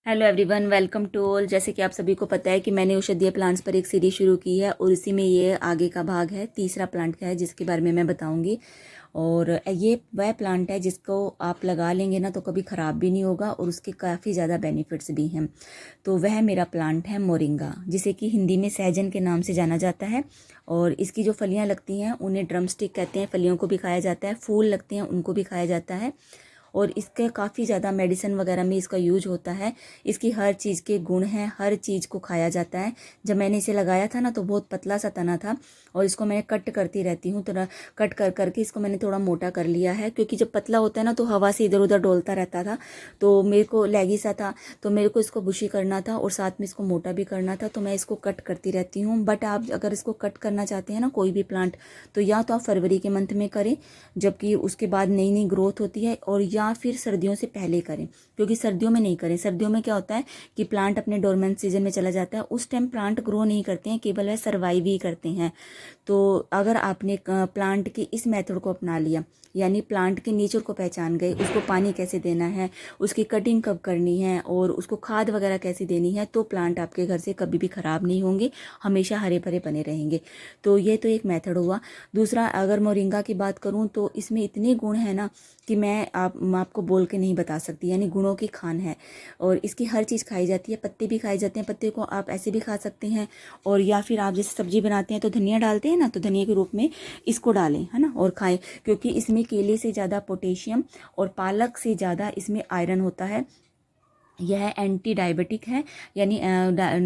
Hello everyone, welcome to all. जैसे कि आप सभी को पता है कि मैंने औषधीय प्लांट्स पर एक सीरीज शुरू की है और इसी में ये आगे का भाग है। तीसरा प्लांट का है जिसके बारे में मैं बताऊंगी। और ये वह प्लांट है जिसको आप लगा लेंगे ना तो कभी ख़राब भी नहीं होगा और उसके काफ़ी ज़्यादा बेनिफिट्स भी हैं। तो वह मेरा प्लांट है मोरिंगा, जिसे कि हिंदी में सहजन के नाम से जाना जाता है। और इसकी जो फलियाँ लगती हैं उन्हें ड्रम स्टिक कहते हैं। फलियों को भी खाया जाता है, फूल लगते हैं उनको भी खाया जाता है। और इसके काफ़ी ज़्यादा मेडिसिन वगैरह में इसका यूज होता है। इसकी हर चीज़ के गुण हैं, हर चीज़ को खाया जाता है। जब मैंने इसे लगाया था ना तो बहुत पतला सा तना था और इसको मैंने कट करती रहती हूँ। तो कट कर करके इसको मैंने थोड़ा मोटा कर लिया है, क्योंकि जब पतला होता है ना तो हवा से इधर उधर डोलता रहता था। तो मेरे को लैगी सा था, तो मेरे को इसको बुशी करना था और साथ में इसको मोटा भी करना था। तो मैं इसको कट करती रहती हूँ। बट आप अगर इसको कट करना चाहते हैं ना कोई भी प्लांट, तो या तो आप फरवरी के मंथ में करें जबकि उसके बाद नई नई ग्रोथ होती है, और या फिर सर्दियों से पहले करें, क्योंकि सर्दियों में नहीं करें। सर्दियों में क्या होता है कि प्लांट अपने डोरमेंट सीजन में चला जाता है। उस टाइम प्लांट ग्रो नहीं करते हैं, केवल वह सर्वाइव ही करते हैं। तो अगर आपने प्लांट के इस मेथड को अपना लिया, यानी प्लांट के नेचर को पहचान गए, उसको पानी कैसे देना है, उसकी कटिंग कब करनी है और उसको खाद वगैरह कैसे देनी है, तो प्लांट आपके घर से कभी भी ख़राब नहीं होंगे, हमेशा हरे भरे बने रहेंगे। तो ये तो एक मेथड हुआ। दूसरा, अगर मोरिंगा की बात करूँ तो इसमें इतने गुण हैं ना कि मैं आपको बोल के नहीं बता सकती। यानी गुणों की खान है। और इसकी हर चीज़ खाई जाती है। पत्ते भी खाए जाते हैं, पत्ते को आप ऐसे भी खा सकते हैं। और या फिर आप जैसे सब्जी बनाते हैं तो धनिया डालते हैं ना, तो धनिया के रूप में इसको डालें, है ना, और खाएं। क्योंकि इसमें केले से ज़्यादा पोटेशियम और पालक से ज़्यादा इसमें आयरन होता है। यह एंटी डायबिटिक है, यानी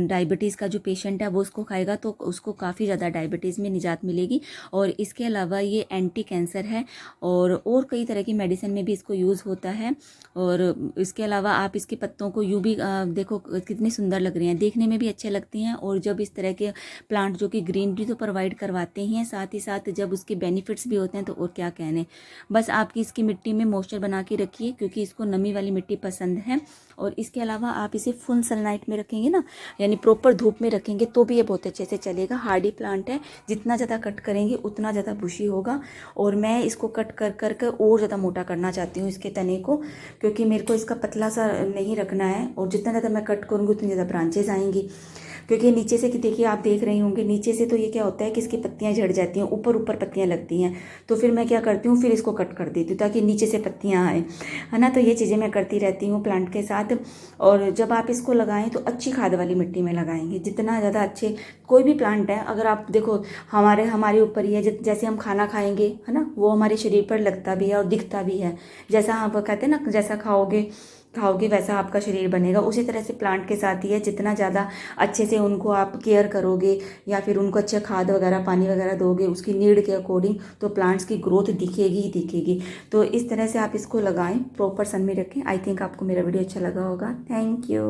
डायबिटीज़ का जो पेशेंट है वो उसको खाएगा तो उसको काफ़ी ज़्यादा डायबिटीज़ में निजात मिलेगी। और इसके अलावा ये एंटी कैंसर है और कई तरह की मेडिसिन में भी इसको यूज़ होता है। और इसके अलावा आप इसके पत्तों को यूँ भी देखो कितनी सुंदर लग रही हैं, देखने में भी अच्छे लगती हैं। और जब इस तरह के प्लांट जो कि ग्रीनरी तो प्रोवाइड करवाते ही हैं, साथ ही साथ जब उसके बेनिफिट्स भी होते हैं तो और क्या कहने। बस आपकी इसकी मिट्टी में मॉइस्चर बना के रखिए, क्योंकि इसको नमी वाली मिट्टी पसंद है। और इसके अलावा आप इसे फुल सनलाइट में रखेंगे ना, यानी प्रॉपर धूप में रखेंगे तो भी ये बहुत अच्छे से चलेगा। हार्डी प्लांट है, जितना ज़्यादा कट करेंगे उतना ज़्यादा बुशी होगा। और मैं इसको कट कर कर कर और ज़्यादा मोटा करना चाहती हूँ इसके तने को, क्योंकि मेरे को इसका पतला सा नहीं रखना है। और जितना ज़्यादा मैं कट करूँगी उतनी ज़्यादा ब्रांचेज आएंगी। क्योंकि नीचे से कि देखिए, आप देख रही होंगे नीचे से तो ये क्या होता है कि इसकी पत्तियां झड़ जाती हैं, ऊपर ऊपर पत्तियां लगती हैं। तो फिर मैं क्या करती हूँ, फिर इसको कट कर देती हूँ ताकि नीचे से पत्तियां आए, है ना। तो ये चीज़ें मैं करती रहती हूँ प्लांट के साथ। और जब आप इसको लगाएं तो अच्छी खाद वाली मिट्टी में लगाएंगे, जितना ज़्यादा अच्छे। कोई भी प्लांट है, अगर आप देखो हमारे ऊपर ही है। जैसे हम खाना खाएंगे, है ना, वो हमारे शरीर पर लगता भी है और दिखता भी है। जैसा आप कहते हैं ना, जैसा खाओगे खाओगे वैसा आपका शरीर बनेगा। उसी तरह से प्लांट के साथ ही है। जितना ज़्यादा अच्छे से उनको आप केयर करोगे या फिर उनको अच्छा खाद वगैरह पानी वगैरह दोगे उसकी नीड के अकॉर्डिंग, तो प्लांट्स की ग्रोथ दिखेगी ही दिखेगी। तो इस तरह से आप इसको लगाएं, प्रॉपर सन में रखें। आई थिंक आपको मेरा वीडियो अच्छा लगा होगा। Thank you.